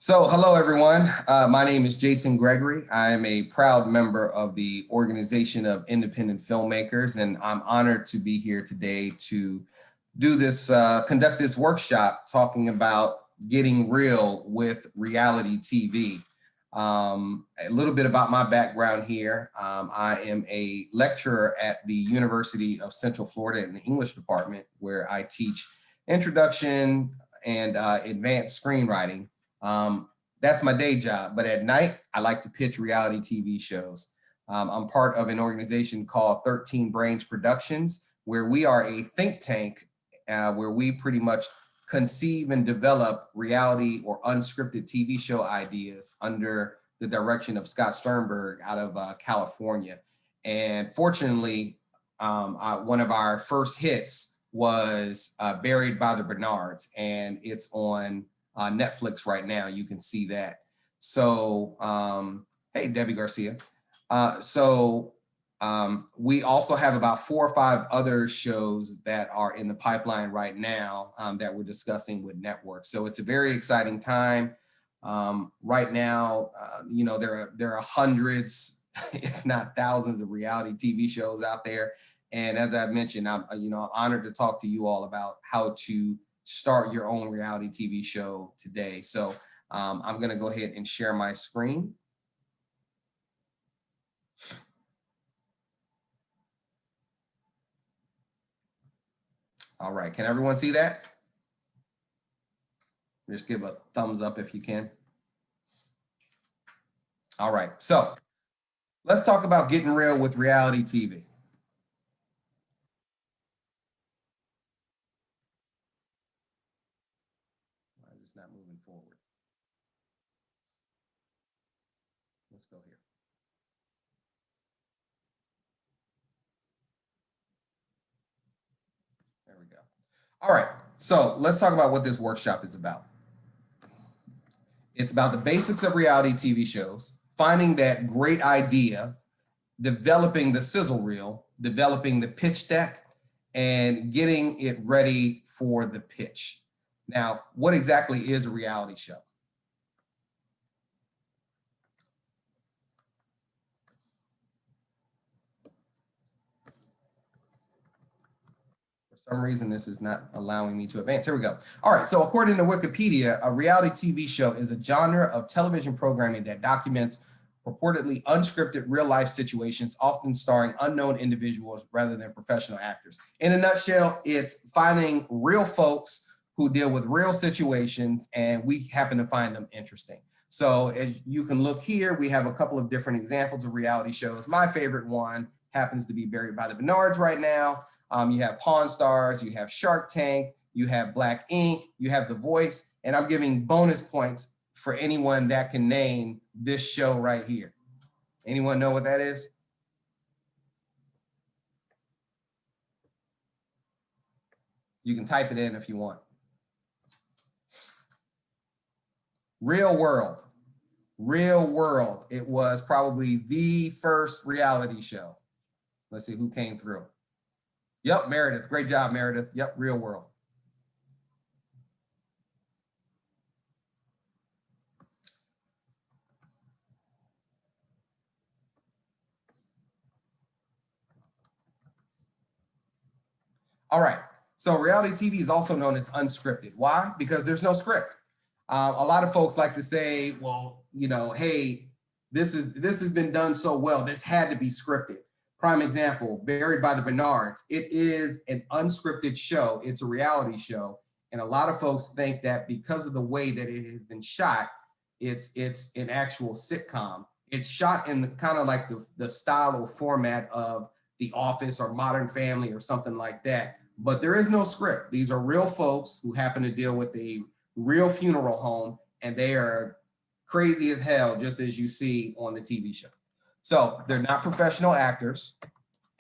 So hello, everyone. My name is Jason Gregory. I am a proud member of the Organization of Independent Filmmakers, and I'm honored to be here today to do this, conduct this workshop talking about getting real with reality TV. A little bit about my background here. I am a lecturer at the University of Central Florida in the English department, where I teach introduction and advanced screenwriting. That's my day job, but at night, I like to pitch reality TV shows. I'm part of an organization called 13 Brains Productions, where we are a think tank, where we pretty much conceive and develop reality or unscripted TV show ideas under the direction of Scott Sternberg out of California. And fortunately, one of our first hits was Buried by the Bernards, and it's on Netflix right now. You can see that. So, hey, Debbie Garcia. We also have about 4 or 5 other shows that are in the pipeline right now that we're discussing with networks. So it's a very exciting time. Right now, there are hundreds, if not thousands, of reality TV shows out there. And as I've mentioned, I'm honored to talk to you all about how to start your own reality TV show today. So I'm going to go ahead and share my screen. All right, can everyone see that? Just give a thumbs up if you can. All right, so let's talk about getting real with reality TV. It's not moving forward. Let's go here. There we go. All right, so let's talk about what this workshop is about. It's about the basics of reality TV shows, finding that great idea, developing the sizzle reel, developing the pitch deck, and getting it ready for the pitch. Now, what exactly is a reality show? For some reason, this is not allowing me to advance. Here we go. All right, so according to Wikipedia, a reality TV show is a genre of television programming that documents purportedly unscripted real-life situations, often starring unknown individuals rather than professional actors. In a nutshell, it's finding real folks who deal with real situations, and we happen to find them interesting. So as you can look here, we have a couple of different examples of reality shows. My favorite one happens to be Buried by the Bernards right now. You have Pawn Stars, you have Shark Tank, you have Black Ink, you have The Voice, and I'm giving bonus points for anyone that can name this show right here. Anyone know what that is? You can type it in if you want. Real World. Real World. It was probably the first reality show. Let's see who came through. Yep, Meredith. Great job, Meredith. Yep, Real World. All right. So reality TV is also known as unscripted. Why? Because there's no script. A lot of folks like to say, well, hey, this has been done so well, this had to be scripted. Prime example, Buried by the Bernards. It is an unscripted show. It's a reality show. And a lot of folks think that because of the way that it has been shot, it's an actual sitcom. It's shot in the kind of like the style or format of The Office or Modern Family or something like that. But there is no script. These are real folks who happen to deal with a real funeral home, and they are crazy as hell, just as you see on the TV show. So they're not professional actors,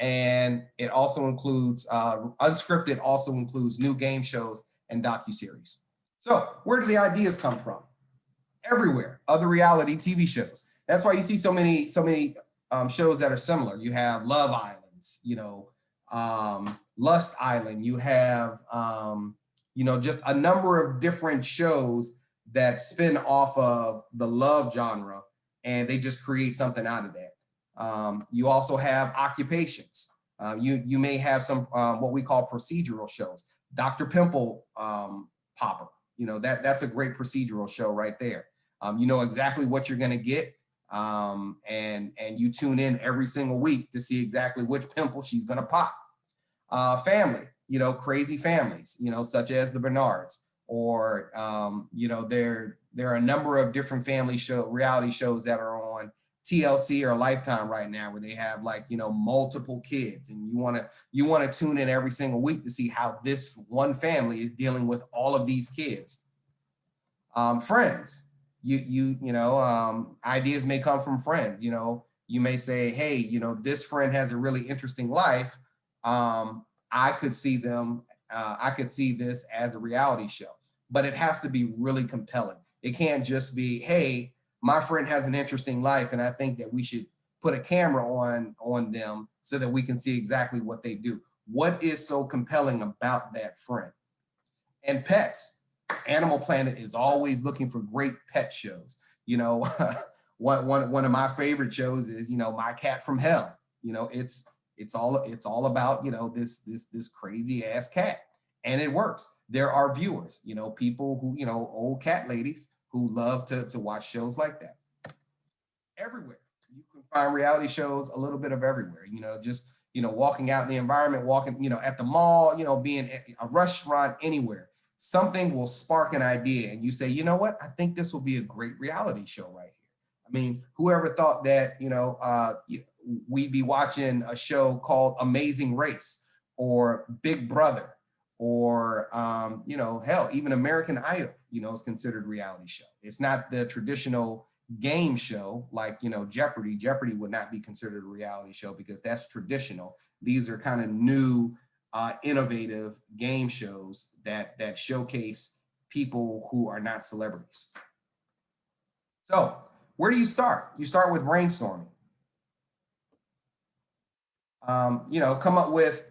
and it also includes, unscripted also includes new game shows and docuseries. So where do the ideas come from? Everywhere, other reality TV shows. That's why you see so many shows that are similar. You have Love Islands, Lust Island. You have, just a number of different shows that spin off of the love genre, and they just create something out of that. You also have occupations. You may have some what we call procedural shows. Dr. Pimple Popper, that's a great procedural show right there. You know exactly what you're going to get, and you tune in every single week to see exactly which pimple she's going to pop. Family, crazy families, such as the Bernards, or there are a number of different reality shows that are on TLC or Lifetime right now, where they have multiple kids, and you want to tune in every single week to see how this one family is dealing with all of these kids. Friends, ideas may come from friends. You may say, hey, this friend has a really interesting life. I could see this as a reality show, but it has to be really compelling. It can't just be, hey, my friend has an interesting life, and I think that we should put a camera on them so that we can see exactly what they do. What is so compelling about that friend? And pets. Animal Planet is always looking for great pet shows. One of my favorite shows is, My Cat from Hell. It's all about, this crazy ass cat, and it works. There are viewers, people who, old cat ladies who love to watch shows like that. Everywhere. You can find reality shows a little bit of everywhere, just, walking out in the environment, walking, at the mall, being at a restaurant, anywhere. Something will spark an idea, and you say, you know what? I think this will be a great reality show right here. I mean, whoever thought that, we'd be watching a show called Amazing Race or Big Brother, or hell, even American Idol, is considered a reality show. It's not the traditional game show like Jeopardy. Jeopardy would not be considered a reality show because that's traditional. These are kind of new, innovative game shows that showcase people who are not celebrities. So where do you start? You start with brainstorming. Come up with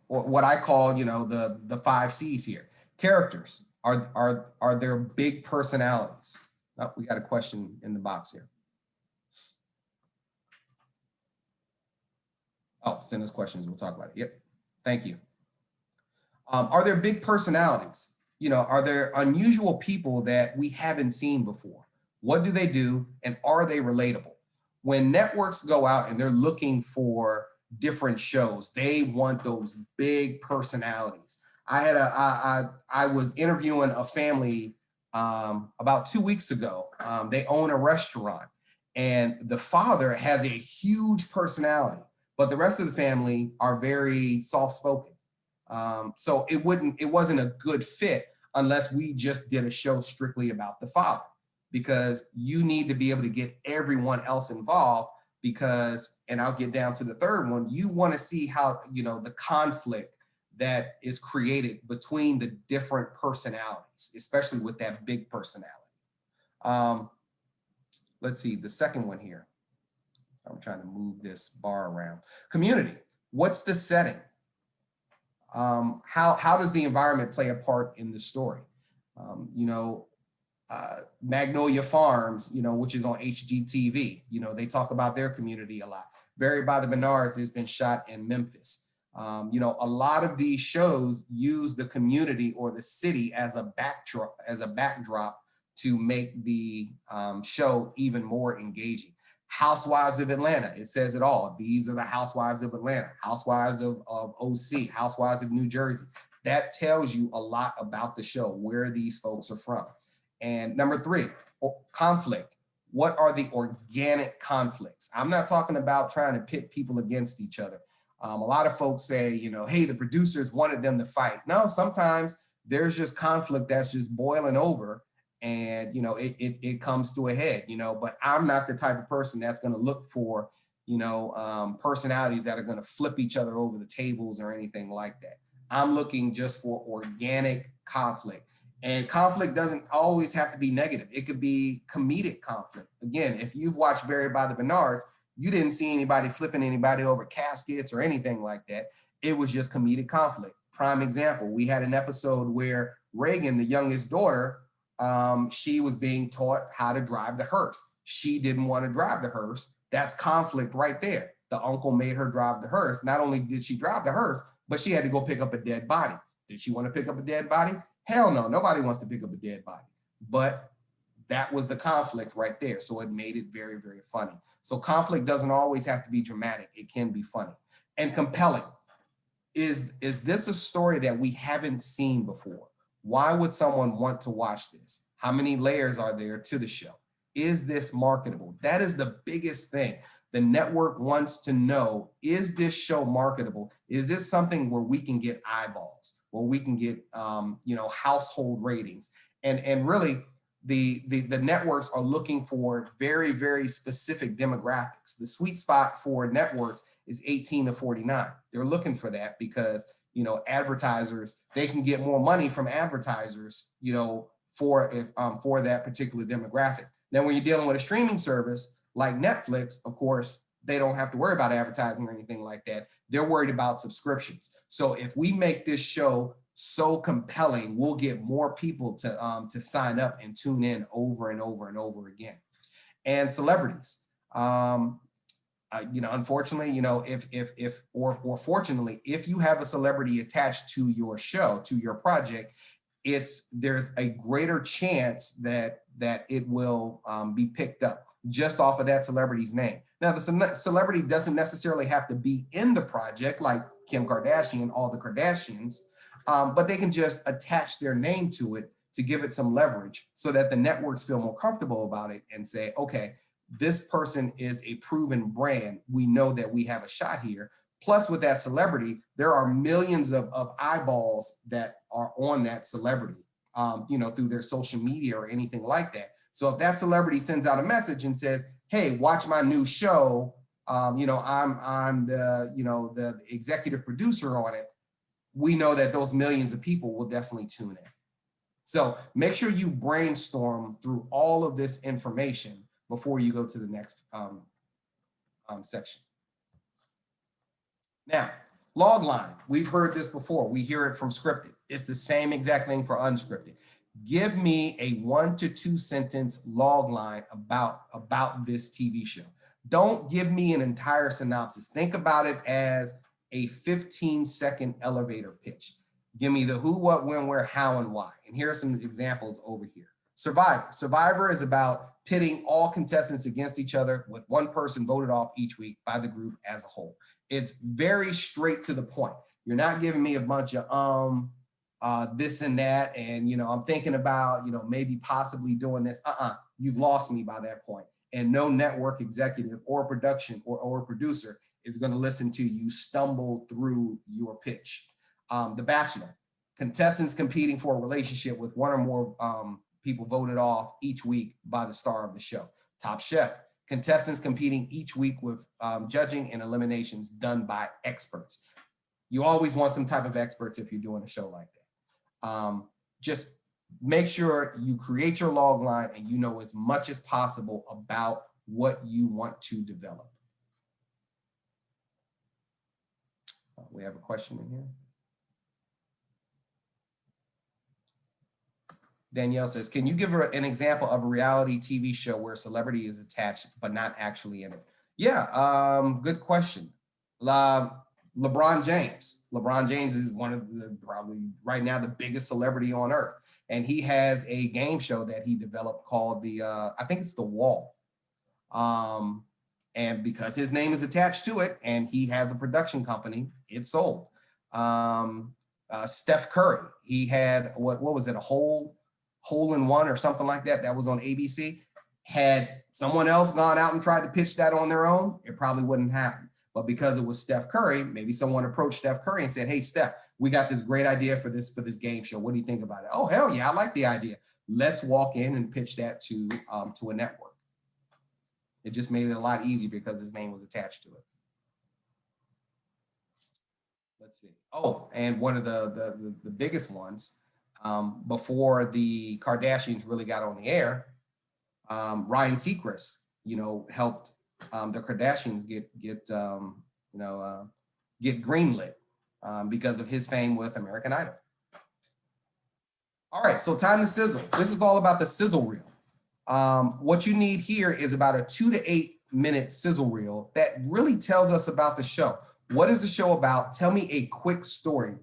what I call, the 5 C's here. Characters. Are there big personalities? Oh, we got a question in the box here. Oh, send us questions. We'll talk about it. Yep. Thank you. Are there big personalities? Are there unusual people that we haven't seen before? What do they do? And are they relatable? When networks go out and they're looking for different shows, they want those big personalities. I was interviewing a family about 2 weeks ago. They own a restaurant, and the father has a huge personality, but the rest of the family are very soft-spoken. So it wasn't a good fit unless we just did a show strictly about the father, because you need to be able to get everyone else involved, because, and I'll get down to the third one, you want to see how, the conflict that is created between the different personalities, especially with that big personality. Let's see, the second one here. I'm trying to move this bar around. Community, what's the setting? How does the environment play a part in the story? Magnolia Farms, which is on HGTV, they talk about their community a lot. Buried by the Bernards has been shot in Memphis. A lot of these shows use the community or the city as a backdrop to make the show even more engaging. Housewives of Atlanta, it says it all. These are the Housewives of Atlanta, Housewives of OC, Housewives of New Jersey. That tells you a lot about the show, where these folks are from. And number 3, conflict. What are the organic conflicts? I'm not talking about trying to pit people against each other. A lot of folks say, hey, the producers wanted them to fight. No, sometimes there's just conflict that's just boiling over, and it comes to a head. But I'm not the type of person that's going to look for personalities that are going to flip each other over the tables or anything like that. I'm looking just for organic conflict. And conflict doesn't always have to be negative. It could be comedic conflict. Again, if you've watched Buried by the Bernards, you didn't see anybody flipping anybody over caskets or anything like that. It was just comedic conflict. Prime example, we had an episode where Reagan, the youngest daughter, she was being taught how to drive the hearse. She didn't want to drive the hearse. That's conflict right there. The uncle made her drive the hearse. Not only did she drive the hearse, but she had to go pick up a dead body. Did she want to pick up a dead body? Hell no, nobody wants to pick up a dead body. But that was the conflict right there. So it made it very, very funny. So conflict doesn't always have to be dramatic. It can be funny and compelling. Is this a story that we haven't seen before? Why would someone want to watch this? How many layers are there to the show? Is this marketable? That is the biggest thing. The network wants to know, is this show marketable? Is this something where we can get eyeballs, where we can get household ratings? And really, the networks are looking for very, very specific demographics. The sweet spot for networks is 18 to 49. They're looking for that because, advertisers, they can get more money from advertisers, for that particular demographic. Now, when you're dealing with a streaming service like Netflix, of course, they don't have to worry about advertising or anything like that. They're worried about subscriptions. So if we make this show so compelling, we'll get more people to sign up and tune in over and over and over again. And celebrities, unfortunately, or fortunately, if you have a celebrity attached to your show, to your project, there's a greater chance that it will be picked up just off of that celebrity's name. Now, the celebrity doesn't necessarily have to be in the project like Kim Kardashian, all the Kardashians, but they can just attach their name to it to give it some leverage so that the networks feel more comfortable about it and say, okay, this person is a proven brand. We know that we have a shot here. Plus, with that celebrity, there are millions of eyeballs that are on that celebrity, through their social media or anything like that. So if that celebrity sends out a message and says, "Hey, watch my new show," I'm the executive producer on it, we know that those millions of people will definitely tune in. So make sure you brainstorm through all of this information before you go to the next section. Now, log line, we've heard this before. We hear it from scripted. It's the same exact thing for unscripted. Give me a 1 to 2 sentence log line about this TV show. Don't give me an entire synopsis. Think about it as a 15-second elevator pitch. Give me the who, what, when, where, how, and why. And here are some examples over here. Survivor. Survivor is about pitting all contestants against each other with one person voted off each week by the group as a whole. It's very straight to the point. You're not giving me a bunch of this and that, and I'm thinking about maybe possibly doing this. You've lost me by that point. And no network executive or production or producer is going to listen to you stumble through your pitch. The Bachelor, contestants competing for a relationship with one or more people voted off each week by the star of the show. Top Chef, contestants competing each week with judging and eliminations done by experts. You always want some type of experts if you're doing a show like that. Just make sure you create your log line and you know as much as possible about what you want to develop. We have a question in here. Danielle says, can you give her an example of a reality TV show where a celebrity is attached but not actually in it? Yeah, good question. LeBron James. LeBron James is one of the probably right now the biggest celebrity on earth. And he has a game show that he developed called I think it's The Wall. And because his name is attached to it and he has a production company, it sold. Steph Curry, he had, what was it, a hole in one or something like that. That was on ABC. Had someone else gone out and tried to pitch that on their own, it probably wouldn't happen. But because it was Steph Curry, maybe someone approached Steph Curry and said, hey, Steph, we got this great idea for this game show. What do you think about it? Oh, hell yeah, I like the idea. Let's walk in and pitch that to a network. It just made it a lot easier because his name was attached to it. Let's see. Oh, and one of the biggest ones, before the Kardashians really got on the air, Ryan Seacrest, helped the Kardashians get greenlit because of his fame with American Idol. All right, so time to sizzle. This is all about the sizzle reel. What you need here is about a 2 to 8 minute sizzle reel that really tells us about the show. What is the show about? Tell me a quick story.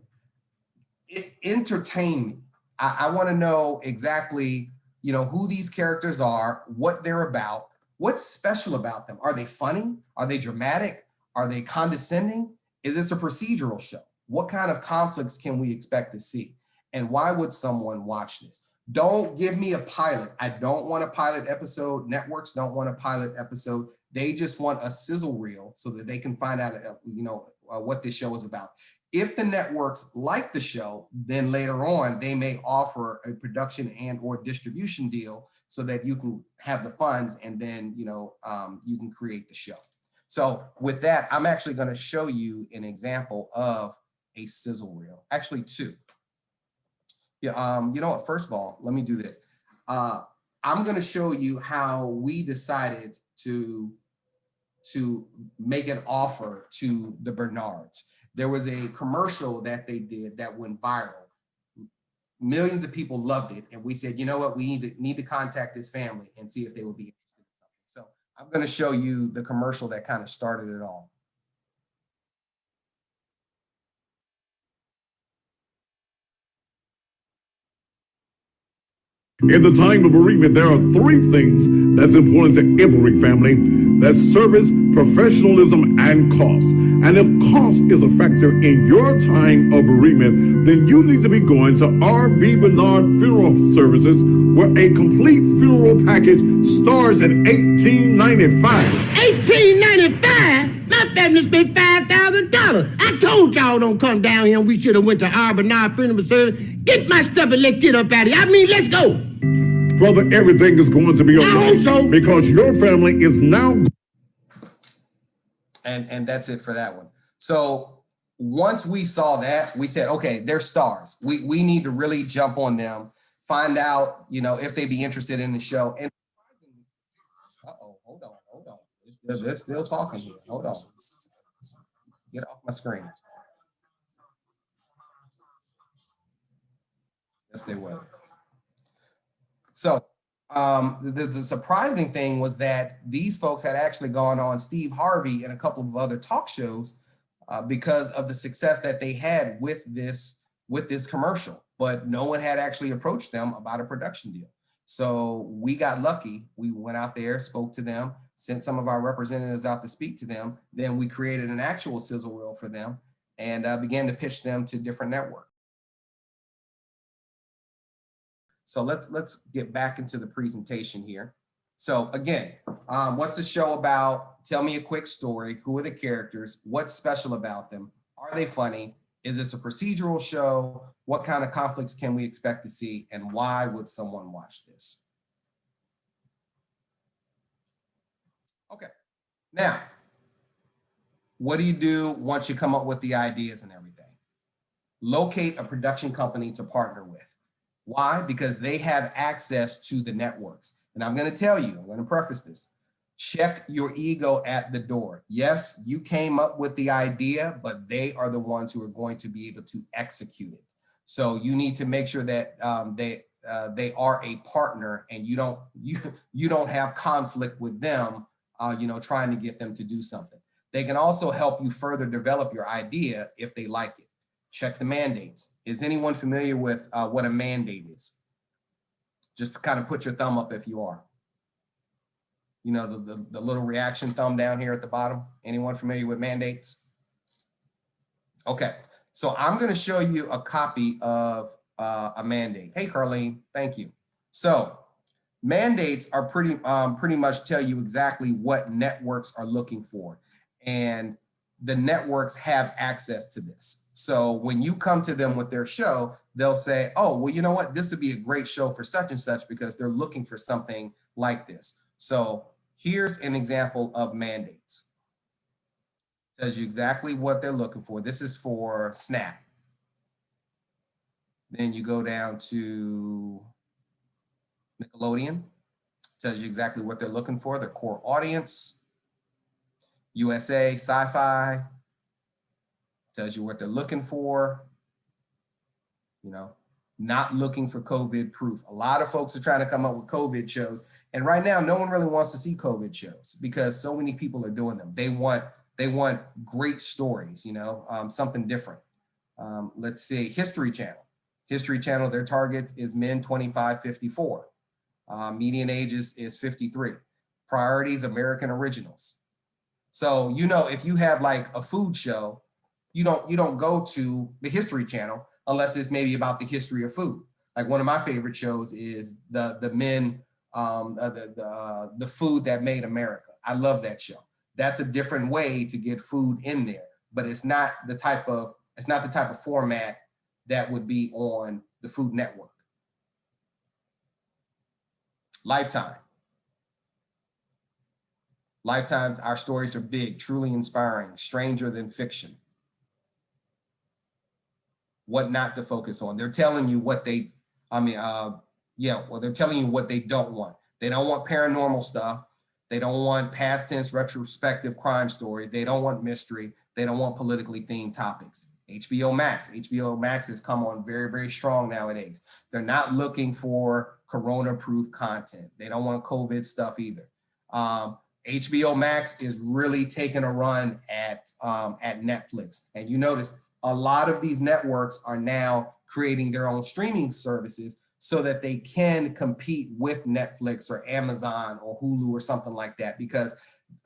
Entertain me. I want to know exactly, who these characters are, what they're about, what's special about them. Are they funny? Are they dramatic? Are they condescending? Is this a procedural show? What kind of conflicts can we expect to see? And why would someone watch this? Don't give me a pilot. I don't want a pilot episode. Networks don't want a pilot episode. They just want a sizzle reel so that they can find out, what this show is about. If the networks like the show, then later on, they may offer a production and or distribution deal so that you can have the funds and then, you can create the show. So with that, I'm actually going to show you an example of a sizzle reel, actually two. Yeah, you know what, first of all, let me do this. I'm going to show you how we decided to make an offer to the Bernards. There was a commercial that they did that went viral. Millions of people loved it. And we said, you know what, we need to contact this family and see if they would be interested in something. So I'm going to show you the commercial that kind of started it all. In the time of bereavement, there are three things that's important to every family. That's service, professionalism, and cost. And if cost is a factor in your time of bereavement, then you need to be going to R.B. Bernard Funeral Services, where a complete funeral package starts at $18.95. $18.95? My family spent $5,000. I told y'all don't come down here and we should have went to R.B. Bernard Funeral Service. Get my stuff and let's get up out of here. I mean, let's go. Brother, everything is going to be okay. I hope so. Because your family is now. And that's it for that one. So once we saw that, we said, okay, they're stars. We need to really jump on them, find out, if they'd be interested in the show. And hold on. They're still talking here. Hold on. Get off my screen. Yes, they will. So the surprising thing was that these folks had actually gone on Steve Harvey and a couple of other talk shows because of the success that they had with this commercial, but no one had actually approached them about a production deal. So we got lucky. We went out there, spoke to them, sent some of our representatives out to speak to them. Then we created an actual sizzle reel for them and began to pitch them to different networks. So let's get back into the presentation here. So again, what's the show about? Tell me a quick story. Who are the characters? What's special about them? Are they funny? Is this a procedural show? What kind of conflicts can we expect to see? And why would someone watch this? Okay, now, what do you do once you come up with the ideas and everything? Locate a production company to partner with. Why? Because they have access to the networks. And I'm going to tell you, I'm going to preface this. Check your ego at the door. Yes, you came up with the idea, but they are the ones who are going to be able to execute it. So you need to make sure that they are a partner, and you don't have conflict with them, trying to get them to do something. They can also help you further develop your idea if they like it. Check the mandates. Is anyone familiar with what a mandate is? Just kind of put your thumb up if you are. The little reaction thumb down here at the bottom. Anyone familiar with mandates? Okay, so I'm going to show you a copy of a mandate. Hey, Carlene, thank you. So mandates are pretty much tell you exactly what networks are looking for. And the networks have access to this. So when you come to them with their show, they'll say, oh, well, you know what? This would be a great show for such and such because they're looking for something like this. So here's an example of mandates. Tells you exactly what they're looking for. This is for Snap. Then you go down to Nickelodeon. Tells you exactly what they're looking for, their core audience. USA, Sci-Fi, tells you what they're looking for, not looking for COVID proof. A lot of folks are trying to come up with COVID shows. And right now, no one really wants to see COVID shows because so many people are doing them. They want great stories, you know, something different. Let's see, History Channel. History Channel, their target is men 25-54. Median age is 53. Priorities, American originals. So, you know, if you have like a food show, you don't go to the History Channel unless it's maybe about the history of food. Like one of my favorite shows is the men, the food that made America. I love that show. That's a different way to get food in there, but it's not the type of format that would be on the Food Network. Lifetime. Lifetime's Our Stories Are Big, Truly Inspiring, Stranger Than Fiction. What not to focus on. They're telling you what they, they're telling you what they don't want. They don't want paranormal stuff. They don't want past tense retrospective crime stories. They don't want mystery. They don't want politically themed topics. HBO Max has come on very, very strong nowadays. They're not looking for corona-proof content. They don't want COVID stuff either. HBO Max is really taking a run at Netflix. And you notice a lot of these networks are now creating their own streaming services so that they can compete with Netflix or Amazon or Hulu or something like that, because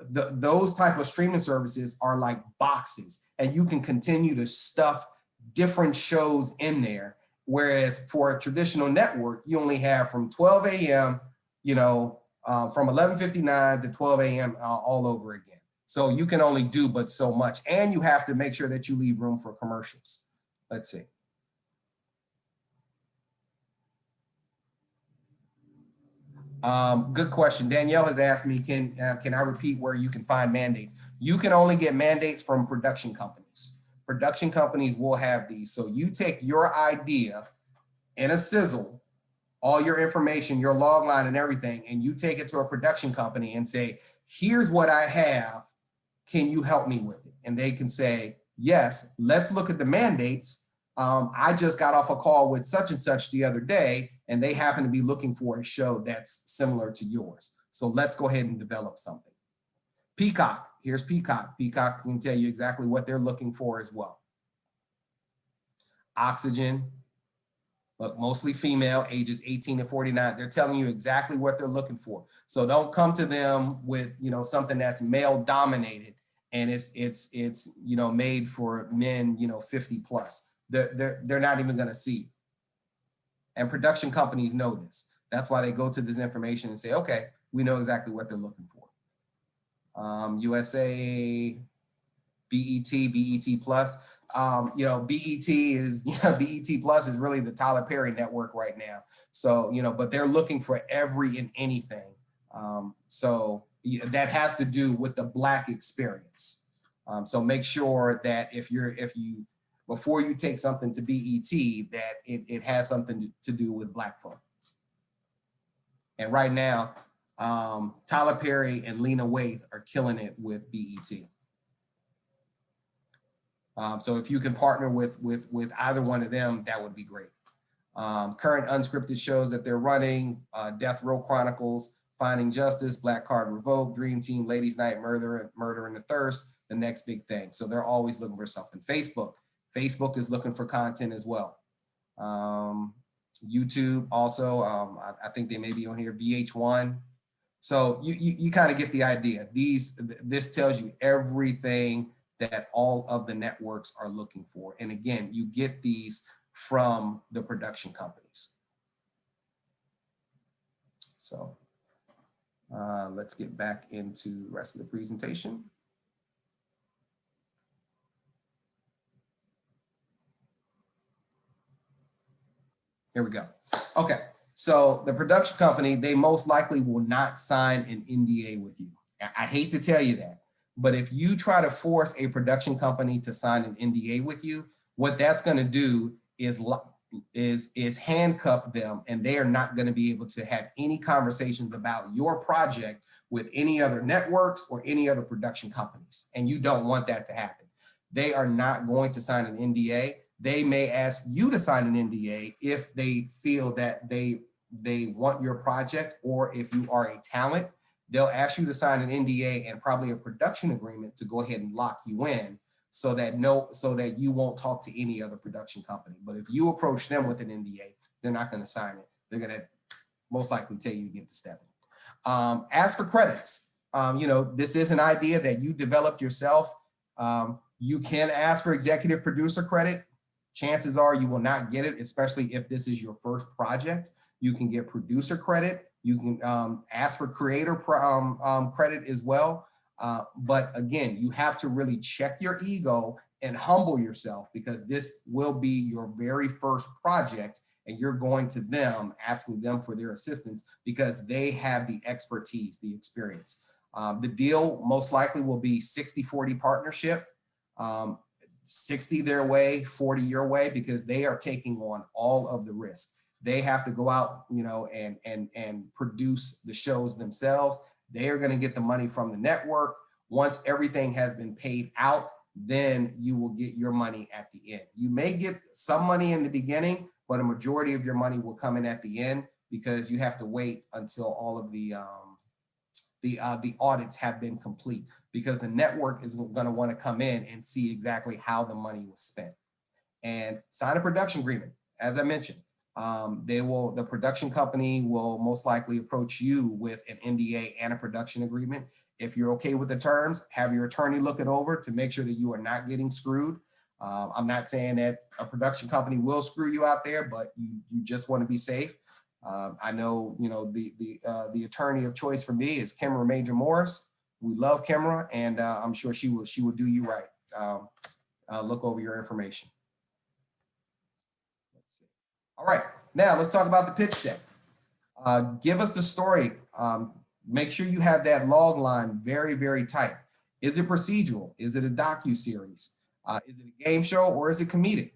those type of streaming services are like boxes and you can continue to stuff different shows in there. Whereas for a traditional network, you only have from 12 a.m., from 11:59 to 12 a.m. All over again. So you can only do but so much, and you have to make sure that you leave room for commercials. Let's see. Good question. Danielle has asked me, can I repeat where you can find mandates? You can only get mandates from production companies. Production companies will have these. So you take your idea in a SIZZLE, all your information, your log line and everything, and you take it to a production company and say, here's what I have. Can you help me with it? And they can say, yes, let's look at the mandates. I just got off a call with such and such the other day, and they happen to be looking for a show that's similar to yours. So let's go ahead and develop something. Peacock, here's Peacock. Peacock can tell you exactly what they're looking for as well. Oxygen, but mostly female, ages 18 to 49. They're telling you exactly what they're looking for. So don't come to them with, something that's male dominated and it's made for men, 50 plus. They're not even going to see it. And production companies know this. That's why they go to this information and say, okay, we know exactly what they're looking for. USA, BET Plus. BET Plus is really the Tyler Perry network right now. So, but they're looking for every and anything. So that has to do with the Black experience. So make sure that before you take something to BET, that it has something to do with Black folk. And right now, Tyler Perry and Lena Waithe are killing it with BET. So if you can partner with either one of them, that would be great. Current unscripted shows that they're running, Death Row Chronicles, Finding Justice, Black Card Revoked, Dream Team, Ladies Night, Murder and the Thirst, The Next Big Thing. So they're always looking for something. Facebook is looking for content as well. YouTube also, I think they may be on here, VH1. So you kind of get the idea. This tells you everything that all of the networks are looking for. And again, you get these from the production companies. So let's get back into the rest of the presentation. Here we go. Okay, so the production company, they most likely will not sign an NDA with you. I hate to tell you that, but if you try to force a production company to sign an NDA with you, what that's going to do is handcuff them, and they are not going to be able to have any conversations about your project with any other networks or any other production companies. And you don't want that to happen. They are not going to sign an NDA. They may ask you to sign an NDA if they feel that they want your project, or if you are a talent, they'll ask you to sign an NDA and probably a production agreement to go ahead and lock you in, so that you won't talk to any other production company. But if you approach them with an NDA, they're not going to sign it. They're going to most likely tell you to get to stepping. As for credits, this is an idea that you developed yourself. You can ask for executive producer credit. Chances are you will not get it, especially if this is your first project. You can get producer credit. You can ask for creator credit as well. But again, you have to really check your ego and humble yourself, because this will be your very first project, and you're going to them, asking them for their assistance because they have the expertise, the experience. The deal most likely will be 60-40 partnership, 60 their way, 40 your way, because they are taking on all of the risk. They have to go out, and produce the shows themselves. They are going to get the money from the network. Once everything has been paid out, then you will get your money at the end. You may get some money in the beginning, but a majority of your money will come in at the end, because you have to wait until all of the audits have been complete, because the network is going to want to come in and see exactly how the money was spent. And sign a production agreement. As I mentioned, the production company will most likely approach you with an NDA and a production agreement. If you're okay with the terms, have your attorney look it over to make sure that you are not getting screwed. I'm not saying that a production company will screw you out there, but you just want to be safe. I know, the attorney of choice for me is Kimra Major Morris. We love Kimra, and I'm sure she will do you right. Look over your information. Let's see. All right, now let's talk about the pitch deck. Give us the story. Make sure you have that log line very, very tight. Is it procedural? Is it a docu-series? Is it a game show, or is it comedic?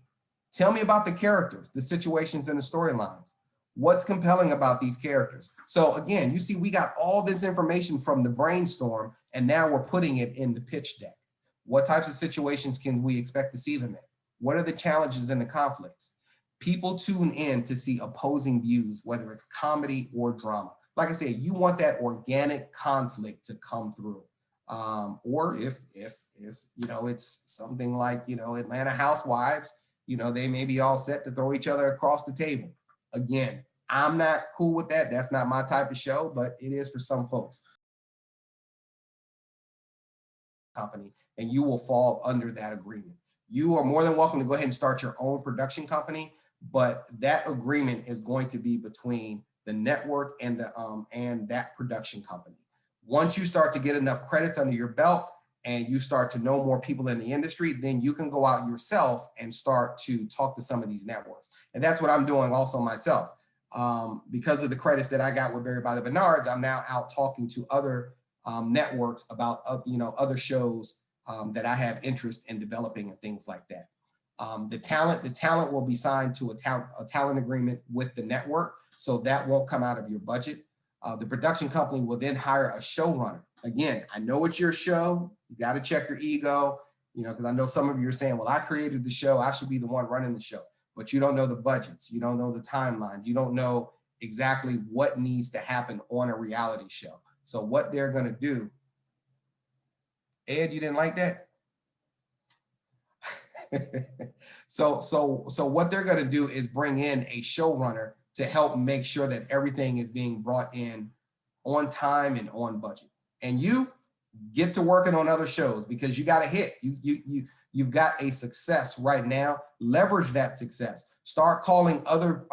Tell me about the characters, the situations, and the storylines. What's compelling about these characters? So again, you see, we got all this information from the brainstorm, and now we're putting it in the pitch deck. What types of situations can we expect to see them in? What are the challenges and the conflicts? People tune in to see opposing views, whether it's comedy or drama. Like I said, you want that organic conflict to come through. Or if it's something like, Atlanta Housewives, they may be all set to throw each other across the table. Again, I'm not cool with that. That's not my type of show, but it is for some folks. Company, and you will fall under that agreement. You are more than welcome to go ahead and start your own production company, but that agreement is going to be between the network and that production company. Once you start to get enough credits under your belt and you start to know more people in the industry, then you can go out yourself and start to talk to some of these networks. And that's what I'm doing also myself. Because of the credits that I got with Buried by the Bernards, I'm now out talking to other networks about other shows that I have interest in developing and things like that. The talent will be signed to a talent agreement with the network, so that won't come out of your budget. The production company will then hire a showrunner. Again, I know it's your show. You got to check your ego, because I know some of you are saying, well, I created the show. I should be the one running the show. But you don't know the budgets. You don't know the timelines. You don't know exactly what needs to happen on a reality show. So what they're going to do, Ed, you didn't like that? So what they're going to do is bring in a showrunner to help make sure that everything is being brought in on time and on budget. And you get to working on other shows, because you got a hit. You've got a success right now. Leverage that success. Start calling other,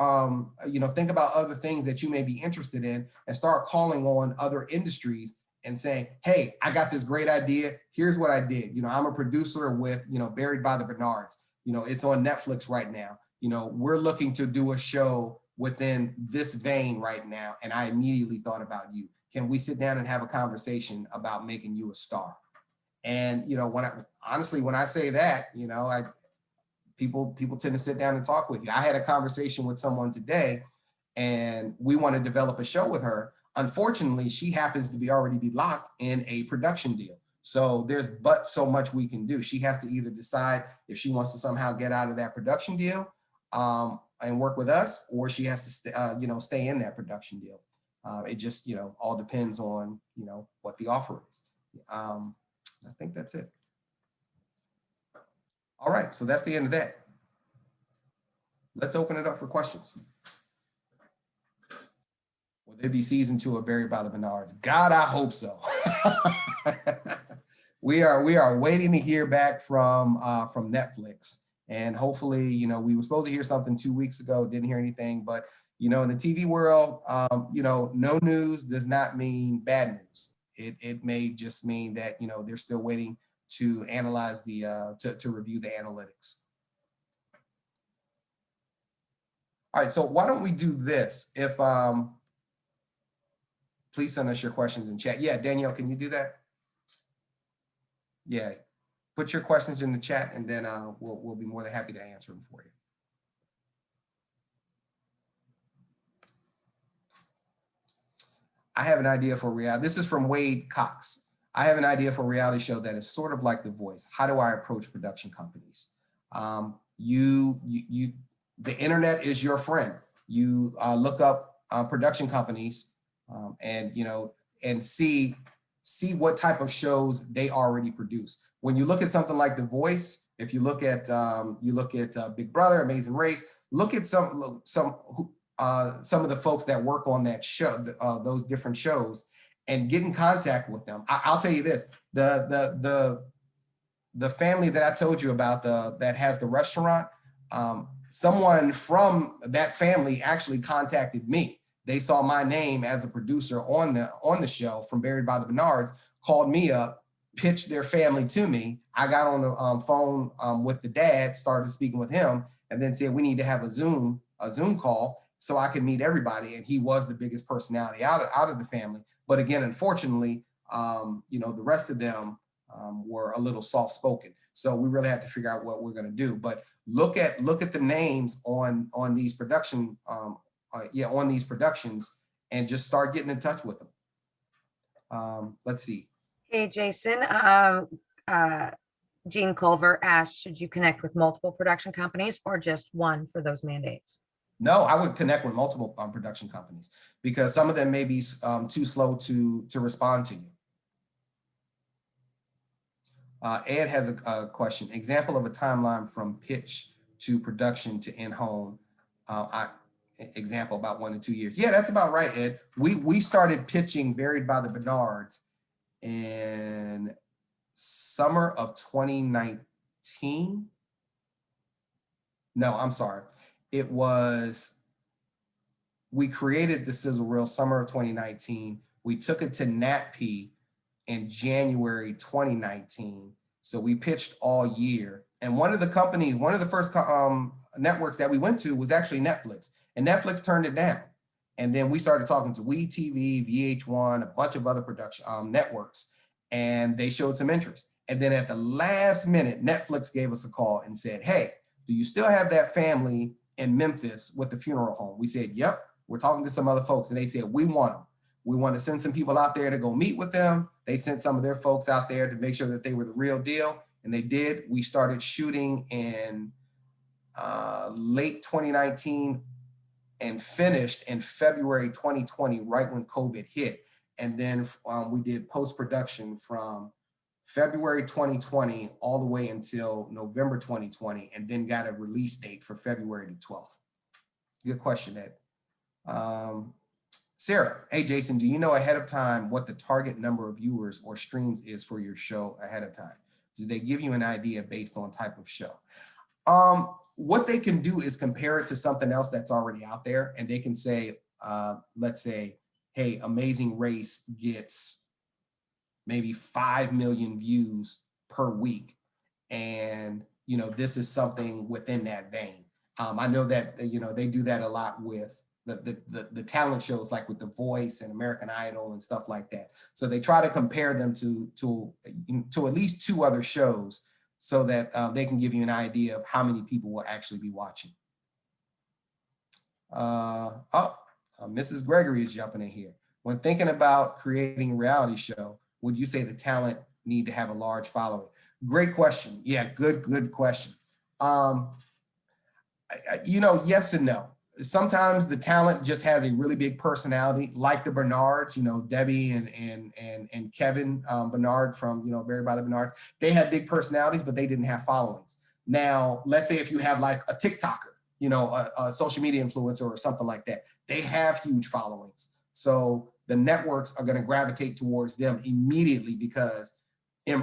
think about other things that you may be interested in, and start calling on other industries and saying, hey, I got this great idea. Here's what I did. I'm a producer with, Buried by the Bernards. It's on Netflix right now. We're looking to do a show within this vein right now. And I immediately thought about you. Can we sit down and have a conversation about making you a star? And, when I say that, people tend to sit down and talk with you. I had a conversation with someone today, and we want to develop a show with her. Unfortunately, she happens to already be locked in a production deal. So there's but so much we can do. She has to either decide if she wants to somehow get out of that production deal and work with us, or she has to stay in that production deal. It just all depends on what the offer is. I think that's it. All right, so that's the end of that. Let's open it up for questions. Will there be season 2 of Buried by the Bernards? God, I hope so. We are waiting to hear back from Netflix, and hopefully, we were supposed to hear something 2 weeks ago, didn't hear anything, but in the TV world, no news does not mean bad news. It may just mean that they're still waiting to analyze to review the analytics. All right, so why don't we do this? If please send us your questions in chat. Yeah, Danielle, can you do that? Yeah, put your questions in the chat, and then we'll be more than happy to answer them for you. I have an idea for reality. This is from Wade Cox. I have an idea for a reality show that is sort of like The Voice. How do I approach production companies? The internet is your friend. You look up production companies and see what type of shows they already produce. When you look at something like The Voice, if you look at Big Brother, Amazing Race, look at some of the folks that work on that show, those different shows, and get in contact with them. I'll tell you this: the family that I told you about that has the restaurant. Someone from that family actually contacted me. They saw my name as a producer on the show from Buried by the Bernards, called me up, pitched their family to me. I got on the phone with the dad, started speaking with him, and then said we need to have a Zoom call so I could meet everybody. And he was the biggest personality out of the family. But again, unfortunately, the rest of them were a little soft-spoken. So we really have to figure out what we're going to do. But look at the names on these productions, and just start getting in touch with them. Let's see. Hey, Jason. Gene Culver asked, should you connect with multiple production companies or just one for those mandates? No, I would connect with multiple production companies because some of them may be too slow to respond to you. Ed has a question. Example of a timeline from pitch to production to in-home. Example about 1 to 2 years. Yeah, that's about right, Ed. We started pitching Buried by the Bernards in summer of 2019. No, I'm sorry. We created the Sizzle Reel summer of 2019. We took it to NatP in January 2019. So we pitched all year. And one of the first networks that we went to was actually Netflix. And Netflix turned it down. And then we started talking to WeTV, VH1, a bunch of other production networks, and they showed some interest. And then at the last minute, Netflix gave us a call and said, hey, do you still have that family in Memphis with the funeral home? We said, yep, we're talking to some other folks. And they said, we want them. We want to send some people out there to go meet with them. They sent some of their folks out there to make sure that they were the real deal. And they did. We started shooting in late 2019 and finished in February 2020, right when COVID hit. And then we did post-production from February 2020 all the way until November 2020, and then got a release date for February the 12th. Good question, Ed. Sarah, hey, Jason, do you know ahead of time what the target number of viewers or streams is for your show ahead of time? Do they give you an idea based on type of show? What they can do is compare it to something else that's already out there, and they can say, let's say, hey, Amazing Race gets maybe 5 million views per week. And, this is something within that vein. I know that, they do that a lot with the talent shows, like with The Voice and American Idol and stuff like that. So they try to compare them to at least 2 other shows so that they can give you an idea of how many people will actually be watching. Mrs. Gregory is jumping in here. When thinking about creating a reality show, would you say the talent need to have a large following? Great question. Yeah, good question. Yes and no. Sometimes the talent just has a really big personality, like the Bernards, Debbie and Kevin Bernard from, Buried by the Bernards. They had big personalities, but they didn't have followings. Now, let's say if you have like a TikToker, a social media influencer or something like that, they have huge followings. So the networks are going to gravitate towards them immediately because the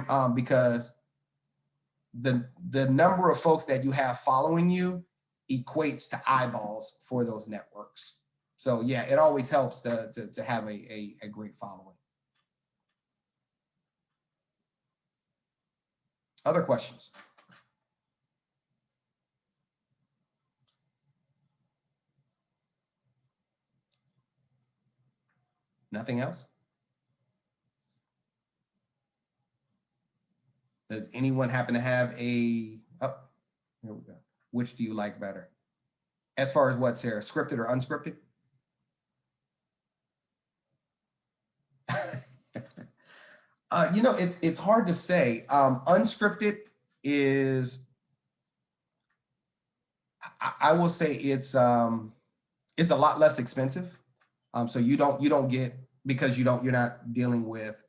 number of folks that you have following you equates to eyeballs for those networks. So yeah, it always helps to have a great following. Other questions? Nothing else? Does anyone happen to have here we go. Which do you like better? As far as what, Sarah, scripted or unscripted? It's hard to say. Unscripted is, I will say it's a lot less expensive. So you don't get, because you're not dealing with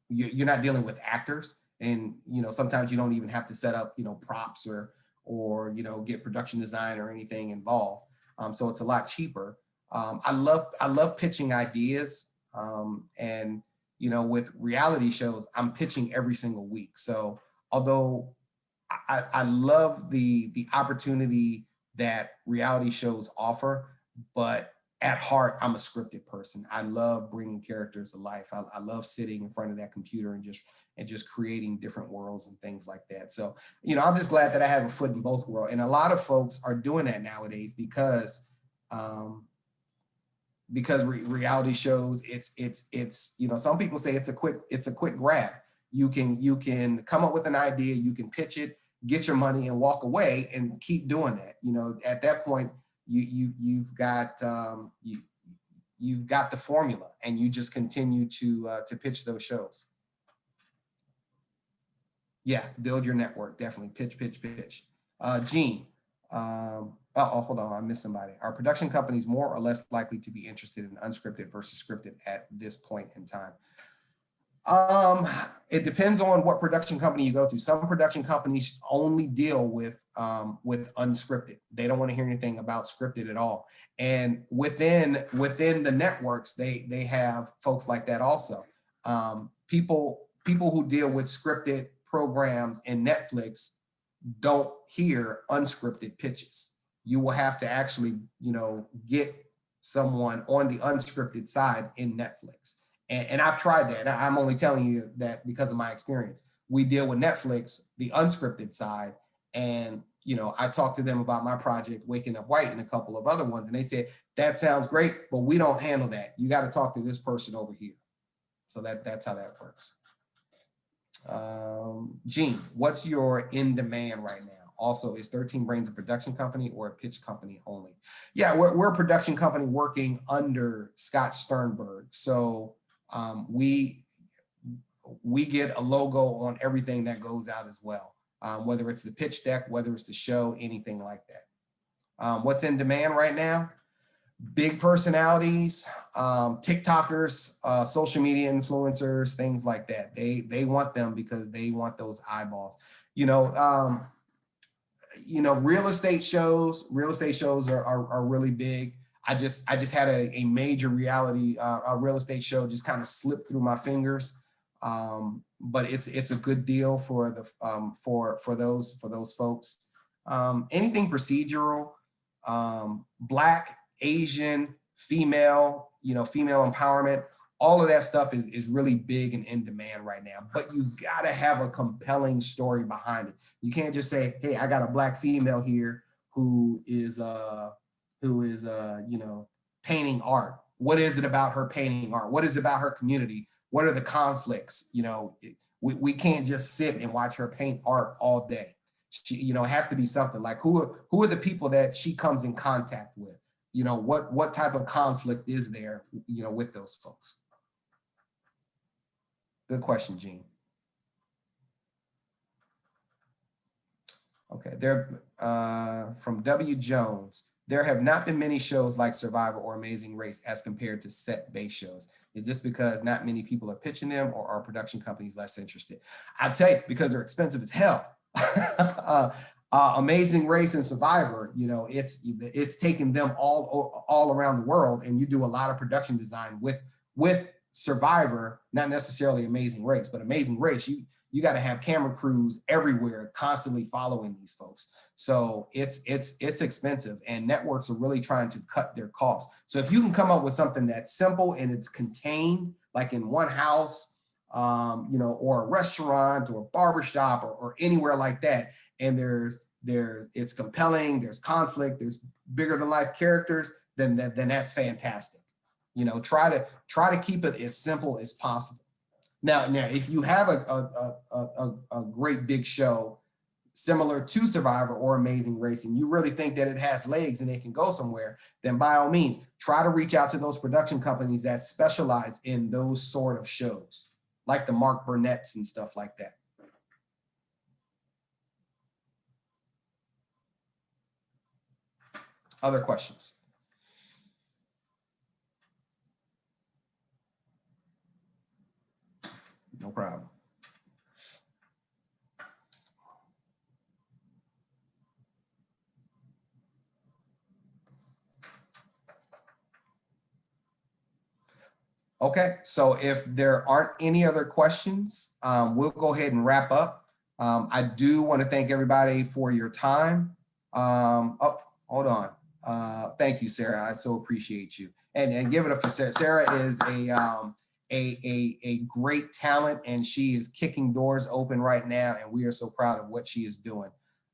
you're not dealing with actors, and sometimes you don't even have to set up props or get production design or anything involved. So it's a lot cheaper. I love pitching ideas, and with reality shows, I'm pitching every single week. So although I love the opportunity that reality shows offer, but at heart, I'm a scripted person. I love bringing characters to life. I love sitting in front of that computer and just creating different worlds and things like that. So, I'm just glad that I have a foot in both worlds. And a lot of folks are doing that nowadays because reality shows, it's some people say it's a quick grab. You can come up with an idea, you can pitch it, get your money and walk away and keep doing that. At that point, you've got the formula, and you just continue to pitch those shows. Yeah, build your network, definitely pitch. Gene, hold on, I missed somebody. Are production companies more or less likely to be interested in unscripted versus scripted at this point in time? It depends on what production company you go to. Some production companies only deal with unscripted. They don't want to hear anything about scripted at all. And within the networks, they have folks like that also. People who deal with scripted programs in Netflix don't hear unscripted pitches. You will have to actually, get someone on the unscripted side in Netflix. And I've tried that. I'm only telling you that because of my experience. We deal with Netflix, the unscripted side. And, I talked to them about my project, Waking Up White, and a couple of other ones. And they said, that sounds great, but we don't handle that. You got to talk to this person over here. So that's how that works. Gene, what's your in demand right now? Also, is 13 Brains a production company or a pitch company only? Yeah, we're a production company working under Scott Sternberg. So we get a logo on everything that goes out as well, whether it's the pitch deck, whether it's the show, anything like that. What's in demand right now? Big personalities, TikTokers, social media influencers, things like that. They want them because they want those eyeballs. Real estate shows are really big. I just had a major reality real estate show just kind of slipped through my fingers, but it's a good deal for the for those folks. Anything procedural, Black, Asian, female, female empowerment, all of that stuff is really big and in demand right now. But you gotta have a compelling story behind it. You can't just say, hey, I got a Black female here who is painting art. What is it about her painting art? What is it about her community? What are the conflicts? We can't just sit and watch her paint art all day. She, it has to be something like who are the people that she comes in contact with? What type of conflict is there, with those folks? Good question, Gene. Okay, there from W. Jones. There have not been many shows like Survivor or Amazing Race as compared to set-based shows. Is this because not many people are pitching them, or are production companies less interested? I tell you, because they're expensive as hell. Amazing Race and Survivor, you know, it's taking them all around the world, and you do a lot of production design with Survivor, not necessarily Amazing Race, but Amazing Race, you got to have camera crews everywhere constantly following these folks. So it's expensive, and networks are really trying to cut their costs. So if you can come up with something that's simple and it's contained, like in one house, you know, or a restaurant or a barbershop or anywhere like that, and it's compelling, there's conflict, there's bigger than life characters, then that's fantastic. You know, try to keep it as simple as possible. Now, if you have a great big show similar to Survivor or Amazing Race, and you really think that it has legs and it can go somewhere, then by all means, try to reach out to those production companies that specialize in those sort of shows, like the Mark Burnett's and stuff like that. Other questions? No problem. Okay, so if there aren't any other questions, we'll go ahead and wrap up. I do want to thank everybody for your time. Oh, hold on. Thank you, Sarah. I so appreciate you. And give it up for Sarah. Sarah is a great talent, and she is kicking doors open right now, and we are so proud of what she is doing.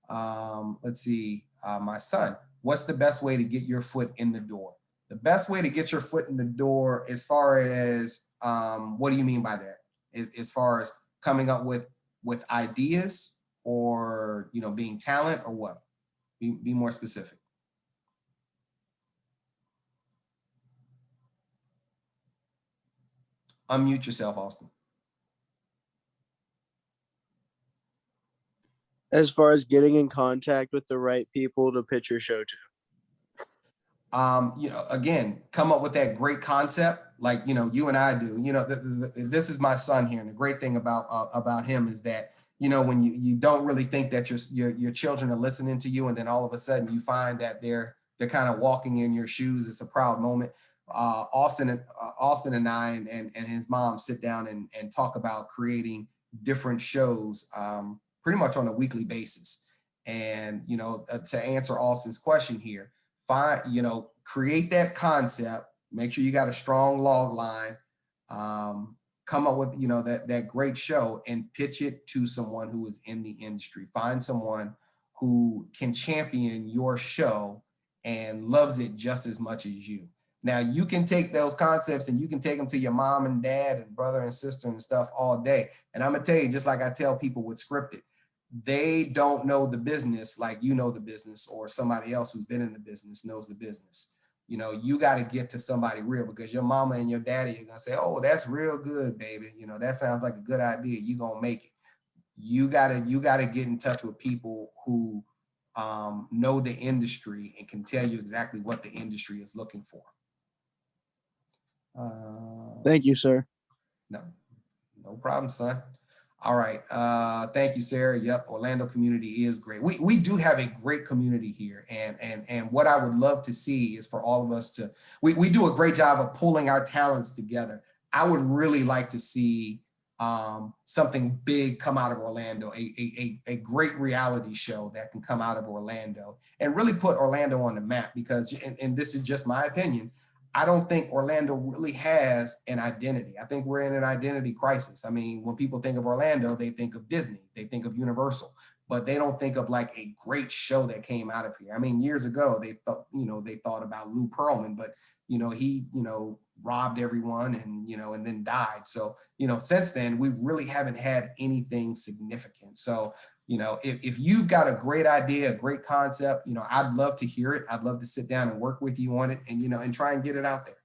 Let's see, my son, what's the best way to get your foot in the door? The best way to get your foot in the door, as far as what do you mean by that? As far as coming up with ideas, or, you know, being talent, or what? Be more specific. Unmute yourself, Austin. As far as getting in contact with the right people to pitch your show to. You know, again, come up with that great concept, like, you know, you and I do. You know, this is my son here, and the great thing about him is that, you know, when you don't really think that your children are listening to you, and then all of a sudden you find that they're kind of walking in your shoes. It's a proud moment. Austin and I and his mom sit down and talk about creating different shows pretty much on a weekly basis. And, you know, to answer Austin's question here, create that concept, make sure you got a strong log line, come up with, you know, that great show, and pitch it to someone who is in the industry. Find someone who can champion your show and loves it just as much as you. Now, you can take those concepts and you can take them to your mom and dad and brother and sister and stuff all day. And I'm gonna tell you, just like I tell people with scripted, they don't know the business like you know the business, or somebody else who's been in the business knows the business. You know, you got to get to somebody real, because your mama and your daddy are gonna say, "Oh, that's real good, baby. You know, that sounds like a good idea. You gonna make it." You gotta get in touch with people who know the industry and can tell you exactly what the industry is looking for. Thank you, sir. No problem, son. All right. Thank you, Sarah. Yep. Orlando community is great. We do have a great community here. And what I would love to see is for all of us to, we do a great job of pulling our talents together. I would really like to see something big come out of Orlando, a great reality show that can come out of Orlando and really put Orlando on the map, because, and this is just my opinion, I don't think Orlando really has an identity. I think we're in an identity crisis. I mean, when people think of Orlando, they think of Disney, they think of Universal, but they don't think of like a great show that came out of here. I mean, years ago, they thought about Lou Pearlman, but, you know, he, you know, robbed everyone and, you know, and then died. So, you know, since then, we really haven't had anything significant. So, you know, if you've got a great idea, a great concept, you know, I'd love to hear it. I'd love to sit down and work with you on it, and, you know, and try and get it out there.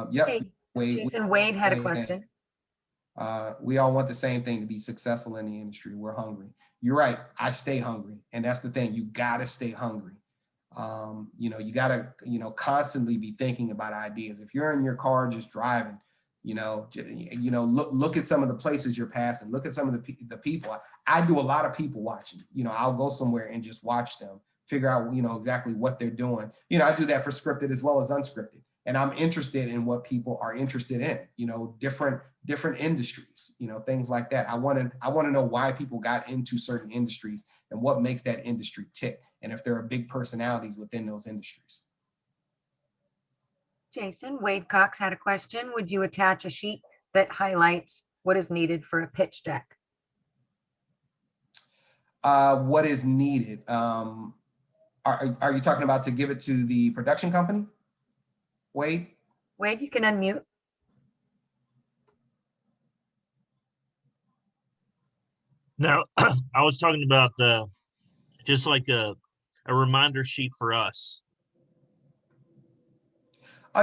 Yep. Hey, Wade had a question. We all want the same thing, to be successful in the industry. We're hungry. You're right. I stay hungry. And that's the thing. You got to stay hungry. You got to, constantly be thinking about ideas. If you're in your car just driving, look at some of the places you're passing. Look at some of the people. I do a lot of people watching. I'll go somewhere and just watch them, figure out, exactly what they're doing. I do that for scripted as well as unscripted. And I'm interested in what people are interested in, different industries, things like that. I want to know why people got into certain industries and what makes that industry tick. And if there are big personalities within those industries. Jason, Wade Cox had a question. Would you attach a sheet that highlights what is needed for a pitch deck? What is needed? Are you talking about to give it to the production company? Wade? Wade, you can unmute. No, I was talking about just like a reminder sheet for us.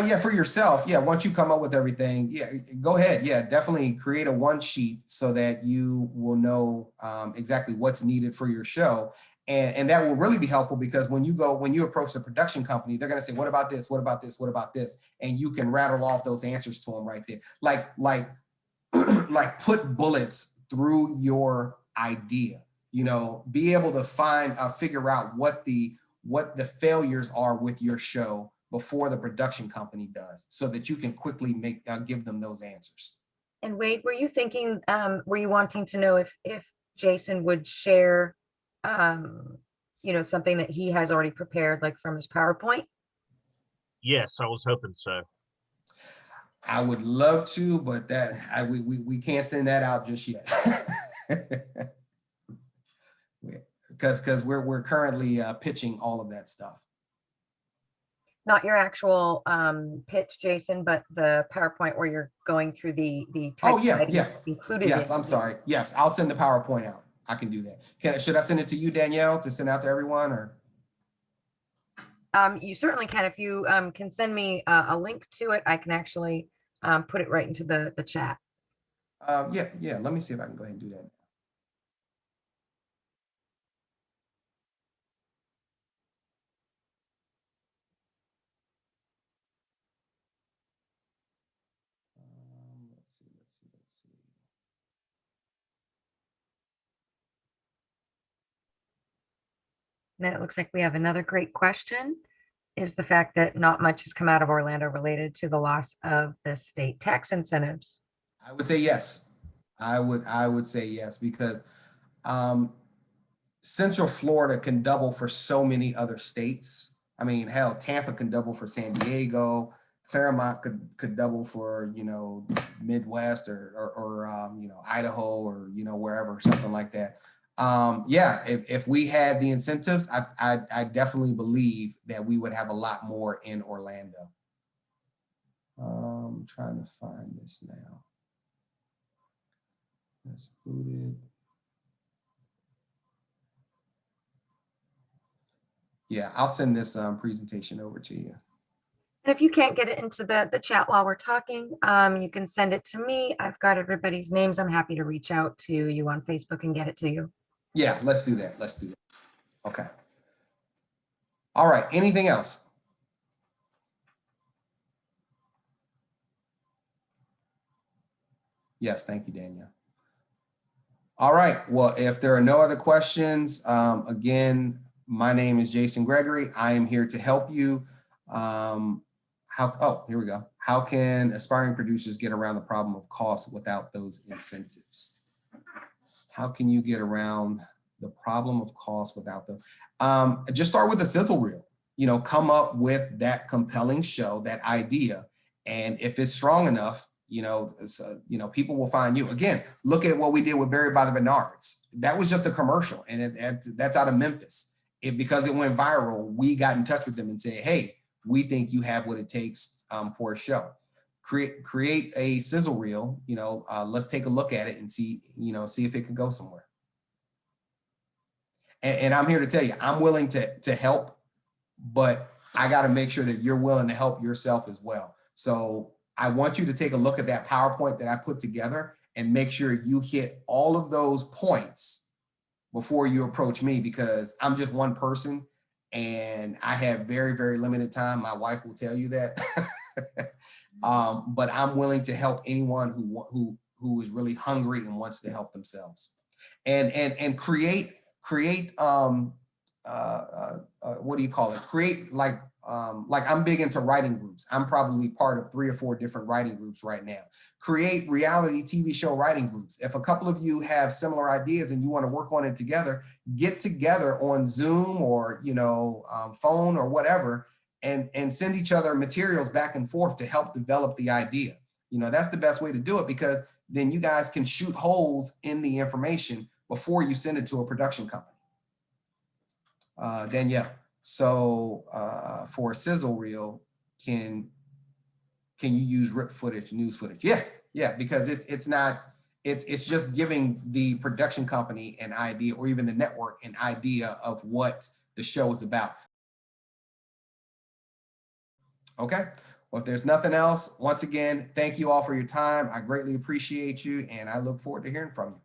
Yeah, for yourself. Yeah, once you come up with everything, yeah, go ahead. Yeah, definitely create a one sheet so that you will know exactly what's needed for your show. And that will really be helpful, because when you approach the production company, they're going to say, what about this? What about this? What about this? And you can rattle off those answers to them right there. Like put bullets through your idea, be able to figure out what the failures are with your show before the production company does, so that you can quickly give them those answers. And Wade, were you thinking, were you wanting to know if Jason would share, something that he has already prepared, like from his PowerPoint? Yes, I was hoping so. I would love to, but we can't send that out just yet. Because we're currently pitching all of that stuff. Not your actual pitch, Jason, but the PowerPoint where you're going through the types Oh, yeah, of items yeah. included. Yes, I'm sorry. Yes, I'll send the PowerPoint out. I can do that. Should I send it to you, Danielle, to send out to everyone, or? You certainly can. If you can send me a link to it, I can actually put it right into the chat. Yeah. Let me see if I can go ahead and do that. Let's see. And then it looks like we have another great question, is the fact that not much has come out of Orlando related to the loss of the state tax incentives. I would say yes. I would say yes, because Central Florida can double for so many other states. I mean, hell, Tampa can double for San Diego. Claremont could double for, Midwest or Idaho or, wherever, something like that. Yeah, if we had the incentives, I definitely believe that we would have a lot more in Orlando. I'm trying to find this now. That's booted. Yeah, I'll send this presentation over to you. And if you can't get it into the chat while we're talking, you can send it to me. I've got everybody's names. I'm happy to reach out to you on Facebook and get it to you. Yeah, let's do that. Okay. All right, anything else? Yes, thank you, Danielle. All right, well, if there are no other questions, again, my name is Jason Gregory. I am here to help you. Here we go. How can aspiring producers get around the problem of cost without those incentives? How can you get around the problem of cost without those? Just start with a sizzle reel. Come up with that compelling show, that idea. And if it's strong enough, people will find you. Again, look at what we did with Buried by the Bernards. That was just a commercial, and that's out of Memphis. Because it went viral, we got in touch with them and said, hey, we think you have what it takes for a show. Create a sizzle reel, let's take a look at it and see if it can go somewhere. And I'm here to tell you, I'm willing to help, but I got to make sure that you're willing to help yourself as well. So I want you to take a look at that PowerPoint that I put together and make sure you hit all of those points before you approach me, because I'm just one person and I have very, very limited time. My wife will tell you that. But I'm willing to help anyone who is really hungry and wants to help themselves, and create what do you call it? Create like I'm big into writing groups. I'm probably part of 3 or 4 different writing groups right now. Create reality TV show writing groups. If a couple of you have similar ideas and you want to work on it together, get together on Zoom or, phone or whatever, and send each other materials back and forth to help develop the idea. That's the best way to do it, because then you guys can shoot holes in the information before you send it to a production company. Danielle, so for a sizzle reel, can you use rip footage, news footage? Yeah, because it's just giving the production company an idea, or even the network an idea of what the show is about. Okay, well, if there's nothing else, once again, thank you all for your time. I greatly appreciate you, and I look forward to hearing from you.